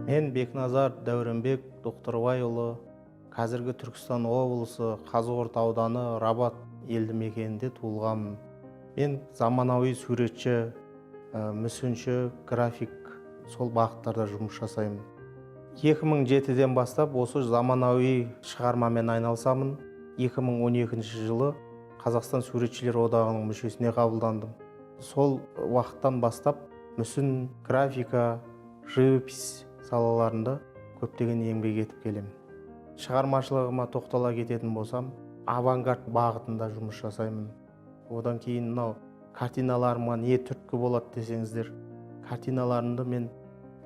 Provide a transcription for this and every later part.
Мен Бекназар Дәуренбек Доқтырбайұлы, қазіргі Түркістан облысы Қазығұрт ауданы Рабат елді мекенінде туылғанмын. Мен заманауи суретші, мүсінші, график, сол бағыттарда жұмыс жасаймын. 2007-ден бастап осы заманауи шығармамен айналысамын. 2012 жылы Қазақстан Суретшілер одағының мүшесіне қабылдандым. Сол уақыттан бастап мүсін, графика, живопись салаларында көптеген еңбек етіп келемін. Шығармашылығыма тоқтала кететін болсам, авангард бағытында жұмыс жасаймын. Одан кейін мынау картиналарыма не түрткі болады десеңіздер, картиналарымды мен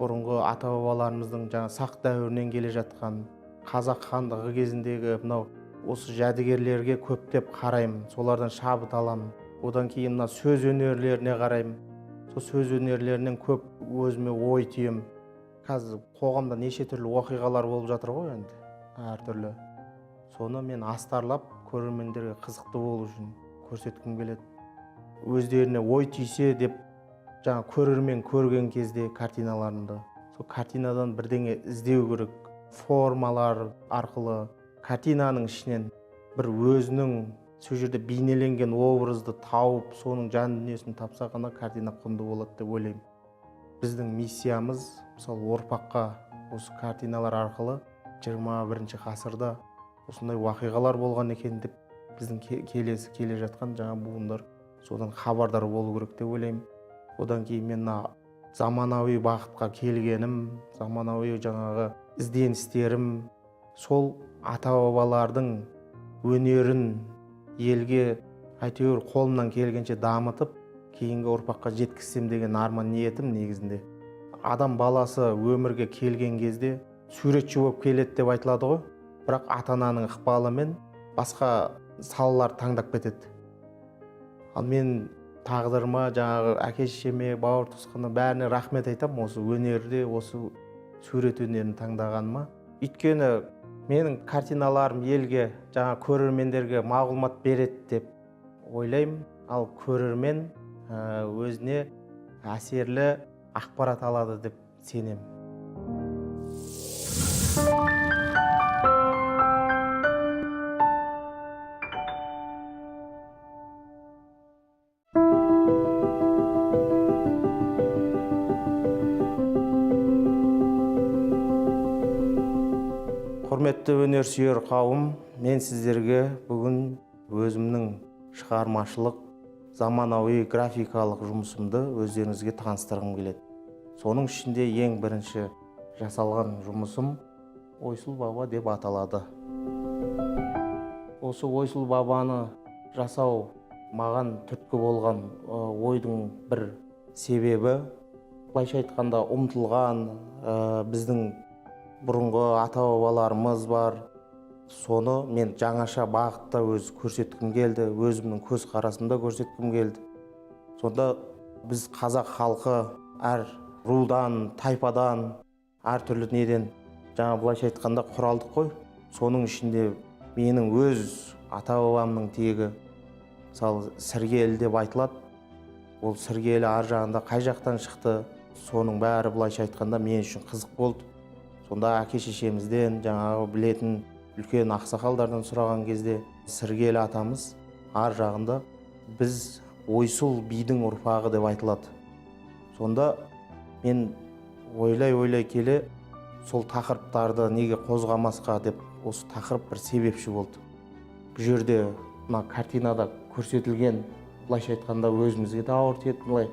бұрынғы ата-бабаларымыздың сақ дәуірінен келе жатқан қазақ хандығы кезіндегі мынау осы жәдігерлерге көптеп қараймын, солардан шабыт аламын. Одан кейін мына сөз өнерлеріне қараймын. Сол сөз өнерлерінен көп өзіме ой түйемін. Қазір қоғамда неше түрлі оқиғалар болып жатыр ғой енді, әртүрлі. Соны мен астарлап, көрермендерге қызықты болу үшін көрсеткім келеді. Өздеріне ой түйсе деп, көрермен көрген кезде картиналарымды, сол картинадан бірдеңе іздеу керек. Формалар арқылы картинаның ішінен бір өзінің сол жерде бейнеленген образды тауып, соның жан дүниесін тапса ғана картина құнды болады деп ойлаймын. Біздің миссиямыз, мысалы ұрпаққа осы картиналар арқылы 21 ғасырда осындай уақиғалар болған екен деп, біздің келе жатқан буындар содан хабардар болу керек деп ойлаймын. Одан кейін мен заманауи бағытқа келгенім, заманауи ізденістерім, сол ата-бабалардың өнерін елге әйтеуір қолымнан келгенше дамытып, кейінгі ұрпаққа жеткізсем деген арман ниетім негізінде. Адам баласы өмірге келген кезде суретші болып келеді деп айтылады ғой, бірақ ата-ананың ықпалымен басқа салалар таңдап кетеді. Ал мен тағдырыма, әке-шешеме, бауыр-туысқаныма бәріне рахмет айтамын осы өнерде, осы сурет өнерін таңдағаныма. Өйткені менің картиналарым елге, көрермендерге мағлұмат береді деп ойлаймын. Ал көрермен өзіне әсерлі ақпарат алады деп сенемін. Құрметті өнерсүйер қауым, мен сіздерге бүгін өзімнің шығармашылық, заманауи графикалық жұмысымды өздеріңізге таныстырғым келеді. Соның ішінде ең бірінші жасалған жұмысым Ойсыл баба деп аталады. Осы Ойсыл бабаны жасау маған түрткі болған ойдың бір себебі, былайша айтқанда ұмытылған біздің бұрынғы ата-бабаларымыз бар. Соны мен жаңаша бағытта көрсеткім келді, өзімнің көз қарасымда көрсеткім келді. Сонда біз қазақ халқы әр рудан, тайпадан, әртүрлі неден былайша айтқанда құралдық қой. Соның ішінде менің өз ата-бабамның тегі, мысалы Сіргелі деп айтылады. Ол Сіргелі ар жағында қай жақтан шықты, соның бәрі былайша айтқанда мен үшін қызық болды. Сонда әке-шешемізден, білетін үлкен ақсақалдардан сұраған кезде Сіргелі атамыз ар жағында біз Ойсыл бидің ұрпағы деп айтылады. Сонда мен ойлай келе сол тақырыптарды неге қозғамасқа деп осы тақырып бір себепші болды. Бұл жерде картинада көрсетілген, былайша айтқанда өзімізге де ауыр тиеді.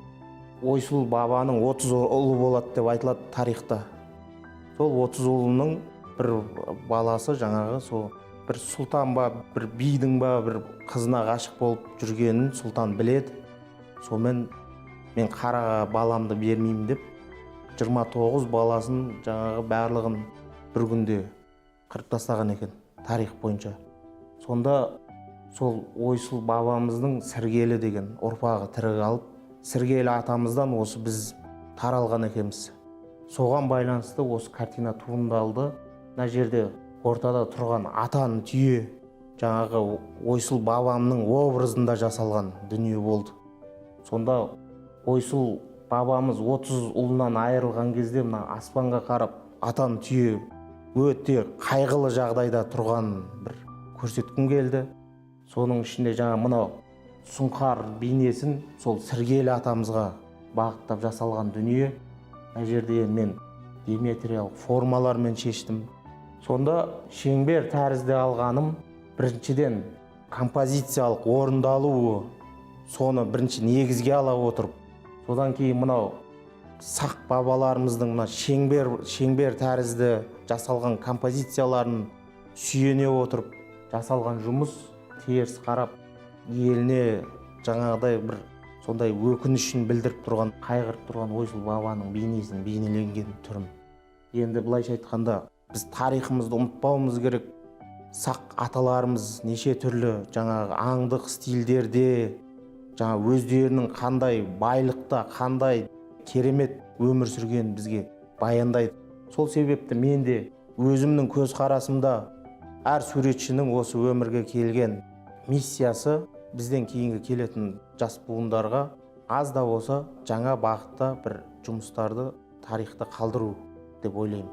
Ойсыл бабаның 30 ұлы болады деп айтылады тарихта. Сол 30 ұлының бір баласы сол бір сұлтан ба, бір бидің ба, бір қызына ғашық болып жүргенін сұлтан біледі. Сонымен мен қара баламды бермеймін деп 29 баласын барлығын бір күнде қырып тастаған екен тарих бойынша. Сонда сол Ойсыл бабамыздың Сіргелі деген ұрпағы тірі қалып, Сіргелі атамыздан осы біз таралған екенбіз. Соған байланысты осы картина туындалды. Мына жерде ортада тұрған атан түйе Ойсыл бабамның образында жасалған дүние болды. Сонда Ойсыл бабамыз 30 ұлынан айырылған кезде мына аспанға қарап атан түйе өте қайғылы жағдайда тұрған бір көрсеткім келді. Соның ішінде жаңа мынау сұңқар бейнесін сол Сіргелі атамызға бағыттап жасалған дүние. Мына жерде мен геометриялық формалармен шештім. Сонда шеңбер тәрізді алғаным біріншіден композициялық орындалуы, соны бірінші негізге ала отырып, содан кейін мынау сақ бабаларымыздың мына шеңбер тәрізді жасалған композицияларын сүйене отырып жасалған жұмыс теріс қарап еліне жаңағыдай бір сондай өкінішін білдіріп тұрған, қайғырып тұрған Ойсыл бабаның бейнесін бейнеленген түрім. Енді былайша айтқанда біз тарихымызды ұмытпауымыз керек. Сақ аталарымыз неше түрлі жаңағы аңдық стильдерде, жаңа өздерінің қандай байлықта, қандай керемет өмір сүрген бізге баяндайды. Сол себепті мен де өзімнің көзқарасымда әр суретшінің осы өмірге келген миссиясы бізден кейінгі келетін жас буындарға аз да болса жаңа бағытта бір жұмыстарды тарихта қалдыру деп ойлаймын.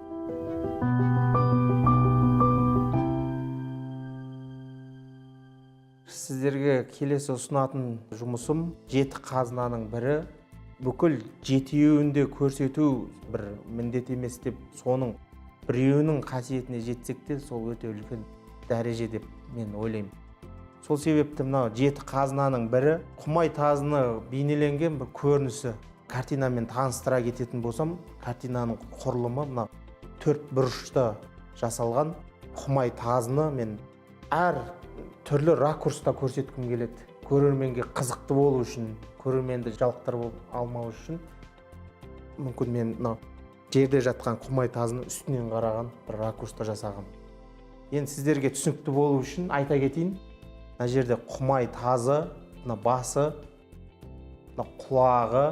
Сіздерге келесі ұсынатын жұмысым жеті қазынаның бірі. Бүкіл жетеуінде көрсету бір міндет емес деп, соның біреуінің қасиетіне жетсек те сол өте үлкен дәреже деп мен ойлаймын. Сол себепті мынау жеті қазынаның бірі Құмай тазыны бейнеленген бір көрінісі. Картинамен таныстыра кететін болсам, картинаның құрылымы мына төрт бұрышта жасалған Құмай тазыны мен әр түрлі ракурста көрсеткім келеді. Көрерменге қызықты болу үшін, көрерменді жалықтырып алмау үшін, мүмкін мен мына жерде жатқан Құмай тазыны үстінен қараған бір ракурста жасағым. Енді сіздерге түсінікті болу үшін айта кетейін. Мына жерде Құмай тазы, мына басы, мына құлағы,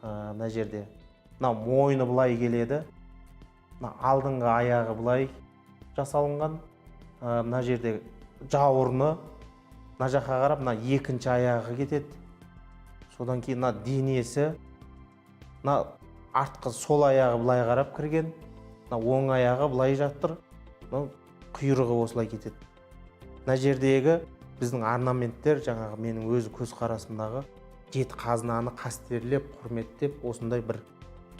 мына жерде мына мойны былай келеді, мына алдыңғы аяғы былай жасалынған, мына жерде жауырыны, мына жаққа қарап мына екінші аяғы кетеді. Содан кейін мына денесі, мына артқы сол аяғы былай қарап кірген, мына оң аяғы былай жатыр, құйрығы осылай кетеді. Мына жердегі біздің орнаменттер жаңағы менің өз көзқарасымдағы жеті қазынаны қастерлеп, құрметтеп, осындай бір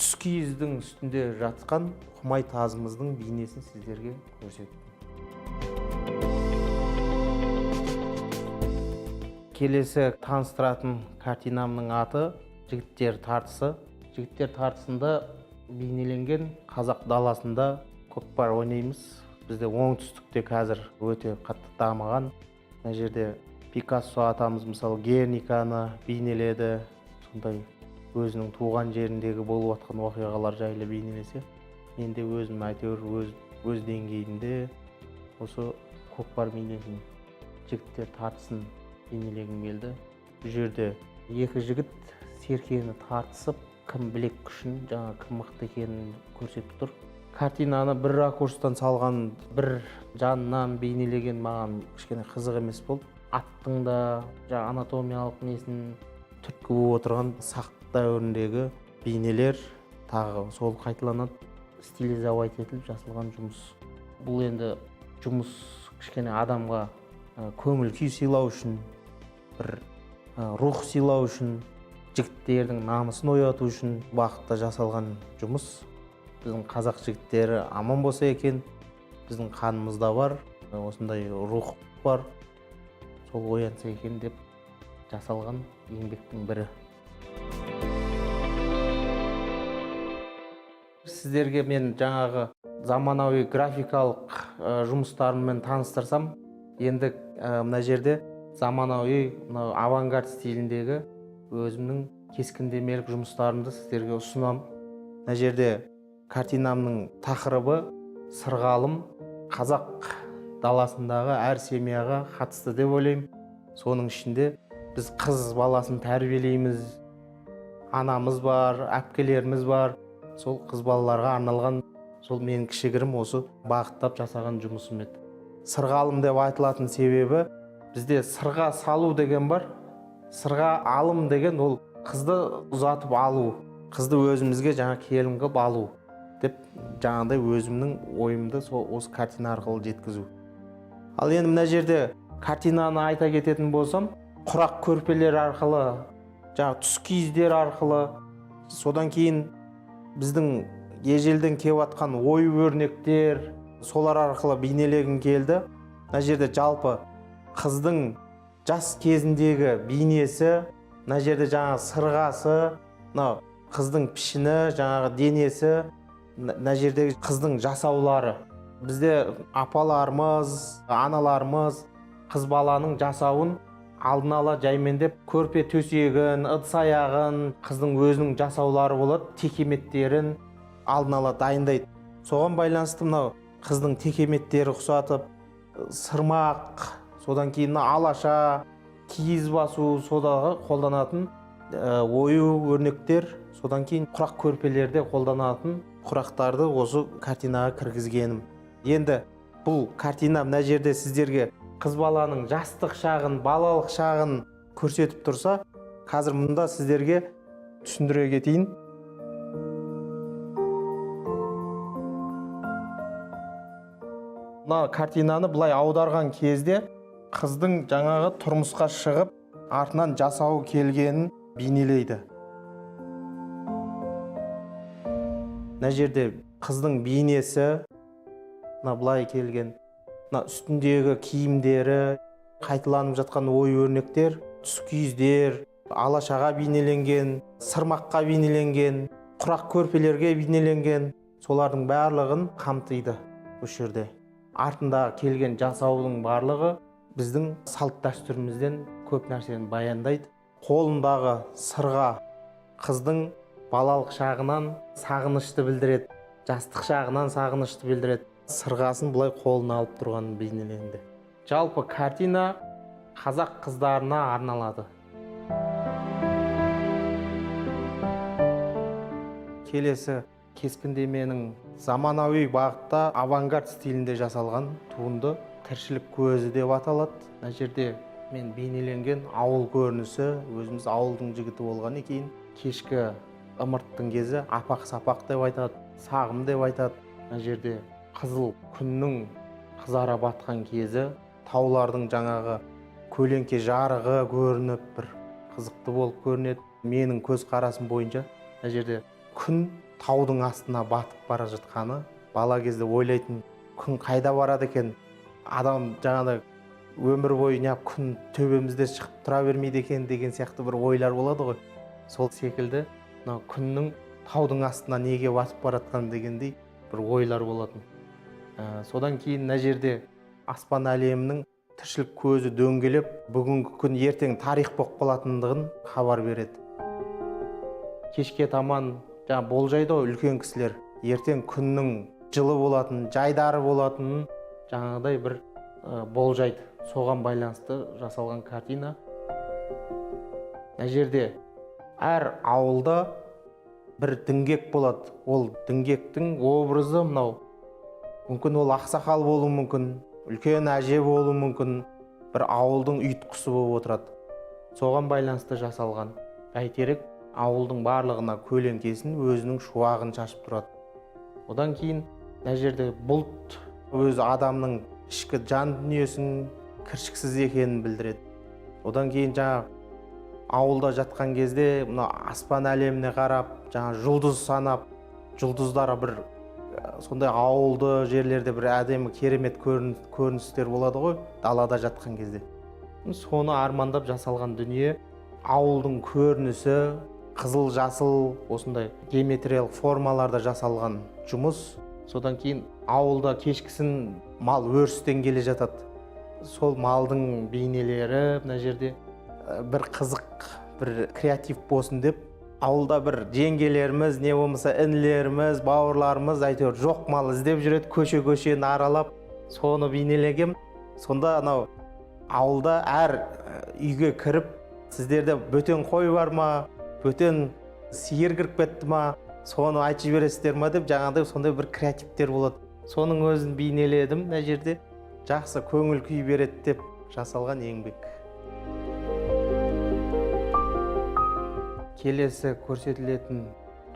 түскиіздің үстінде жатқан Құмай тазымыздың бейнесін сіздерге көрсеттім. Келесі таныстыратын картинамның аты Жігіттер тартысы. Жігіттер тартысында бейнеленген қазақ даласында көкпар ойнаймыз. Бізде оңтүстікте қазір өте қатты дамыған. Мына жерде Пикассо атамыз мысалы Герниканы бейнеледі. Сондай өзінің туған жеріндегі болып жатқан оқиғалар жайлы бейнелесе, мен де өзім әйтеуір өз деңгейінде осы көкпар бейнесін, Жігіттер тартысын бейнелегім келді. Бұл жерде екі жігіт серкені тартысып, кім білек күшін, жаңа кім мықты екенін көрсетіп тұр. Картинаны бір ракурстан салған, бір жанынан бейнелеген маған кішкене қызық емес болды. Аттың да анатомиялық несін түрткі болып отырған сақ дәуіріндегі бейнелер тағы сол қайталанады, стилизовать етіліп жасалған жұмыс. Бұл енді жұмыс кішкене адамға көңіл күй сыйлау үшін, бір рух сыйлау үшін, жігіттердің намысын ояту үшін уақытта жасалған жұмыс. Біздің қазақ жігіттері аман болса екен, біздің қанымызда бар, осындай рух бар, сол оянса екен деп жасалған еңбектің бірі. Сіздерге мен жаңағы заманауи графикалық жұмыстарымен таныстырсам, енді мына жерде заманауи авангард стиліндегі өзімнің кескіндемелік жұмыстарымды сіздерге ұсынамын. Мына жерде картинамның тақырыбы сырғалым, қазақ даласындағы әр семьяға қатысты деп ойлаймын. Соның ішінде біз қыз баласын тәрбиелейміз, анамыз бар, әпкелеріміз бар. Сол қыз балаларға арналған, сол менің кішігірім осы бағыттап жасаған жұмысым еді. Сырғалым деп айтылатын себебі, бізде сырға салу деген бар, сырға алым деген ол қызды ұзатып алу, қызды өзімізге жаңа келін қылып алу. деп жаңағыдай өзімнің ойымды осы картина арқылы жеткізу. Ал енді мына жерде картинаны айта кететін болсам, құрақ көрпелер арқылы, жаңағы түс киіздер арқылы, содан кейін біздің ежелден келіп жатқан ой өрнектер, солар арқылы бейнелегім келді. Мына жерде жалпы қыздың жас кезіндегі бейнесі, мына жерде жаңағы сырғасы, мынау қыздың пішіні, жаңағы денесі, мына жердегі қыздың жасаулары. Бізде апаларымыз, аналарымыз қыз баланың жасауын алдын ала жаймендеп, көрпе төсегін, ыдыс аяғын, қыздың өзінің жасаулары болады, текеметтерін алдын ала дайындайды. Соған байланысты мынау қыздың текеметтері ұқсатып, сырмақ, содан кейін алаша, киіз басу, содағы қолданатын ою өрнектер, содан кейін құрақ көрпелерде қолданатын құрақтарды осы картинаға кіргізгенім. Енді бұл картина мына жерде сіздерге қыз баланың жастық шағын, балалық шағын көрсетіп тұрса, қазір мұнда сіздерге түсіндіре кетейін. Мына картинаны былай аударған кезде қыздың жаңағы тұрмысқа шығып, артынан жасауы келгенін бейнелейді. Мына жерде қыздың бейнесі, мына былай келген, мына үстіндегі киімдері, қайталанып жатқан ой өрнектер, түс киіздер, алашаға бейнеленген, сырмаққа бейнеленген, құрақ көрпелерге бейнеленген, солардың барлығын қамтиды осы жерде. Артында келген жасаудың барлығы біздің салт дәстүрімізден көп нәрсені баяндайды. Қолындағы сырға қыздың балалық шағынан сағынышты білдіреді, жастық шағынан сағынышты білдіреді. Сырғасын бұлай қолына алып тұрғанын бейнеленді. Жалпы картина қазақ қыздарына арналады. Келесі кескіндеменің заманауи бағытта авангард стилінде жасалған туынды тіршілік көзі деп аталады. Мына жерде мен бейнеленген ауыл көрінісі, өзіміз ауылдың жігіті болған екен. Кешкі ымырттың кезі апақ-сапақ деп айтады, сағым деп айтады. Мына жерде қызыл күннің қызара батқан кезі, таулардың жаңағы көлеңке жарығы көрініп, бір қызықты болып көрінеді. Менің көз қарасым бойынша мына жерде күн таудың астына батып бара жатқаны, бала кезде ойлайтын, күн қайда барады екен, адам жаңағыдай өмір бойы неғып күн төбемізде шығып тұра бермейді екен деген сияқты бір ойлар болады ғой. Сол секілді мынау күннің таудың астына неге батып бара жатқаны дегендей бір ойлар болатын. Содан кейін мына жерде аспан әлемінің тіршілік көзі дөңгелеп, бүгінгі күн ертең тарих болып қалатындығын хабар береді. Кешке таман жаңа болжайды ғой үлкен кісілер, ертең күннің жылы болатын, жайдары болатынын жаңағыдай бір болжайды. Соған байланысты жасалған картина. Мына жерде әр ауылда бір діңгек болады. Ол діңгектің образы мынау. Мүмкін ол ақсақал болуы мүмкін, үлкен әже болуы мүмкін, бір ауылдың ұйытқысы болып отырады. Соған байланысты жасалған. Бәйтерек ауылдың барлығына көлеңкесін, өзінің шуағын шашып тұрады. Одан кейін мына жерде бұлт өз адамның ішкі жан дүниесін кіршіксіз екенін білдіреді. Одан кейін жаңа ауылда жатқан кезде мына аспан әлеміне қарап, жаңа жұлдыз санап, жұлдыздары бір сондай ауылды жерлерде бір әдемі керемет көріністер болады ғой, далада жатқан кезде. Соны армандап жасалған дүние, ауылдың көрінісі, қызыл жасыл осындай геометриялық формаларда жасалған жұмыс. Содан кейін ауылда кешкісін мал өрістен келе жатады. Сол малдың бейнелері мына жерде бір қызық, бір креатив болсын деп, ауылда бір жеңгелеріміз, не болмаса інілеріміз, бауырларымыз әйтеуір жоқ мал іздеп жүреді, көше-көшені аралап, соны бейнелегем. Сонда анау ауылда әр үйге кіріп, сіздерде бөтен қой бар ма, бөтен сиыр кіріп кетті ма, соны айтып жібересіздер ма деп, жаңағыдай сондай бір креативтер болады. Соның өзін бейнеледім. Мына жерде жақсы көңіл күй береді деп жасалған еңбек. Келесі көрсетілетін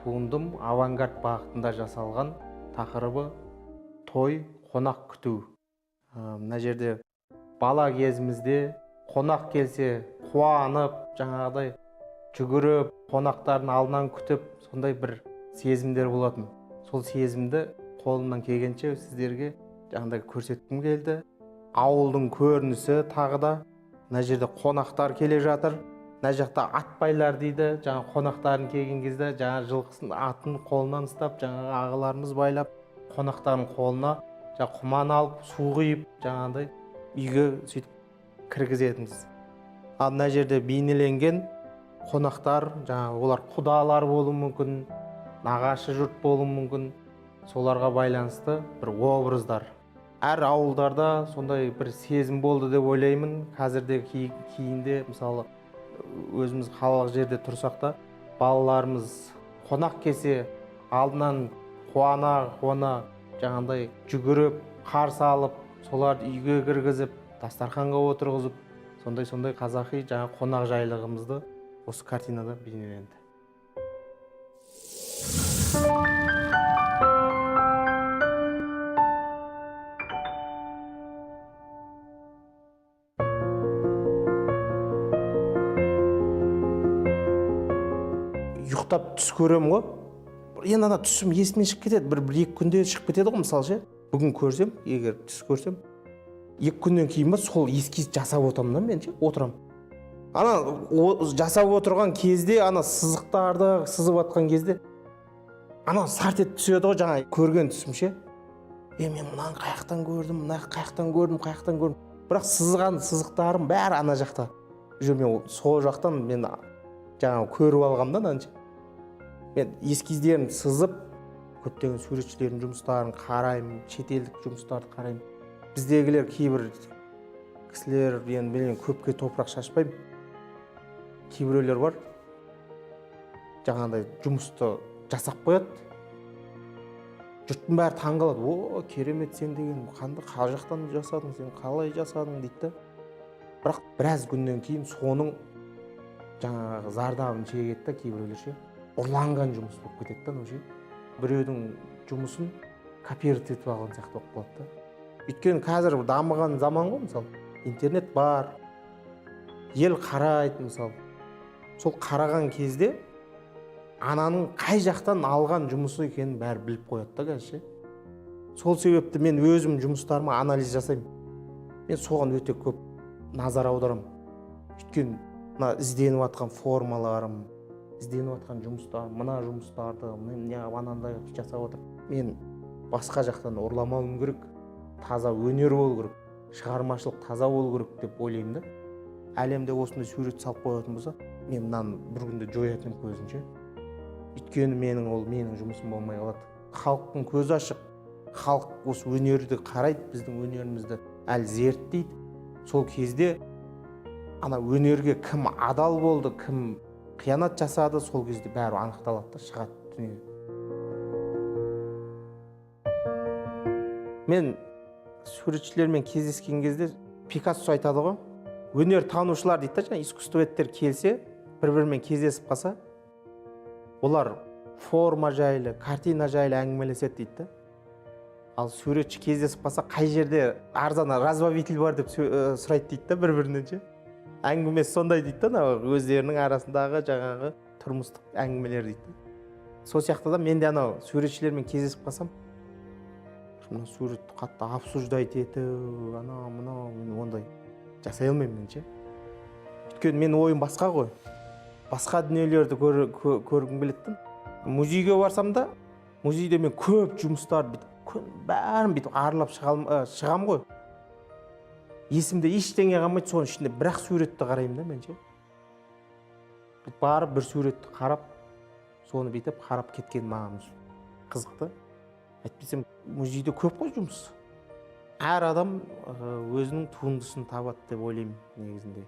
туындым авангард бағытында жасалған, тақырыбы той, қонақ күту. Мына жерде бала кезімізде қонақ келсе қуанып, жаңағыдай жүгіріп, қонақтардың алдынан күтіп, сондай бір сезімдер болатын. Сол сезімді қолымнан келгенше сіздерге жаңағыдай көрсеткім келді. Ауылдың көрінісі тағы да. Мына жерде қонақтар келе жатыр. Мына жақта атбайлар дейді. Жаңа қонақтарын келген кезде жаңа жылқысын атын қолынан ұстап, жаңа ағаларымыз байлап, қонақтардың қолына жаңа құман алып, су құйып, жаңағыдай үйге сөйтіп кіргізетінбіз. Ал мына жерде бейнеленген қонақтар, жаңа олар құдалар болуы мүмкін, нағашы жұрт болуы мүмкін. Соларға байланысты бір образдар. Әр ауылдарда сондай бір сезім болды деп ойлаймын. Қазірде кейінде, мысалы, өзіміз қалалық жерде тұрсақ та, балаларымыз қонақ келсе, алдынан қуана жаңағыдай жүгіріп, қарсы алып, соларды үйге кіргізіп, дастарханға отырғызып, сондай қазақи жаңа қонақ жайлығымызды осы картинада бейнеленді. Ұйықтап түс көрем ғой. Енді ана түсім есіме шығып кетеді. Бір-екі күнде шығып кетеді ғой, мысалы ше. Бүгін көрсем, егер түс көрсем, 2 күннен кейін ба сол эскиз жасап отырамын да мен ше, отырам. Ана жасап отырған кезде, ана сызықтарды сызып атқан кезде, ана сарт етіп түседі ғой жаңа көрген түсім ше. Мен мынаны қаяқтан көрдім, мынаны қаяқтан көрдім. Бірақ сызған сызықтарым бәрі ана жақта. Мен сол жақтан мен жаңа көріп алғамдан анша. Мен эскиздерін сызып, көптеген суретшілердің жұмыстарын қараймын, шетелдік жұмыстарды қараймын. Біздегілер кейбір кісілер, мен көпке топырақ шашпаймын. Кейбіреулер бар, жаңағыдай жұмысты жасап қояды. Жұрттың бәрі таңғалады. О, керемет сен деген, қай жақтан жасадың, сен қалай жасадың дейді. Бірақ біраз күннен кейін соның жаңағы зардабын шегеді да кейбіреулер ше. Ұрланған жұмыс болып кетеді да уже. Біреудің жұмысын копировать етіп алған сияқты болып қалады да. Өйткені қазір дамыған заман ғой, мысалы, интернет бар. Ел қарайды, мысалы. Сол қараған кезде ананың қай жақтан алған жұмысы екенін бәрі біліп қояды да қазір ше. Сол себепті мен өзім жұмыстарыма анализ жасаймын. Мен соған өте көп назар аударамын. Өйткені ізденіп атқан формаларым, ізденіп атқан жұмыстар, мына жұмыстарды мен анандай жасап отыр. Мен басқа жақтан ұрламауым керек, таза өнер болу керек, шығармашылық таза болу керек деп ойлаймын да. Әлемде осындай сурет салып қоятын болса, мен мынаны бір күнде жоятын көзінше. Өйткені менің жұмысым болмай қалады. Халықтың көзі ашық. Халық осы өнерді қарайды, біздің өнерімізді әлі зерттейді. Сол кезде ана өнерге кім адал болды, кім қиянат жасады, сол кезде бәрі анықталады да, шығады дүние. Мен суретшілермен кездескен кезде Пикассо айтады ғой, өнер танушылар дейді да, искусствоведтер келсе, бір-бірімен кездесіп қалса, олар форма жайлы, картина жайлы әңгімелеседі дейді да. Ал суретші кездесіп қалса, қай жерде арзан разбавитель бар деп сұрайды дейді да бір-бірінен ше. Әңгімесі сондай дейді да, өздерінің арасындағы жаңағы тұрмыстық әңгімелер дейді. Сол сияқты да мен де анау суретшілермен кездесіп қалсам, мына суретті қатты обсуждать етіп, анау мен ондай жасай алмаймын мен ше. Өйткені мен ойым басқа ғой. Басқа дүниелерді көргім келеді. Музейге барсам да, музейде мен көп жұмыстарды бәрін бүйтіп аралап шығам ғой. Есімде ештеңе қалмайды, соның ішінде бірақ суретті қараймын да мен ше. Барып бір суретті қарап, соны бүйтіп қарап кеткен маған қызықты. Әйтпесем музейде көп қой жұмыс. Әр адам өзінің туындысын табады деп ойлаймын негізінде.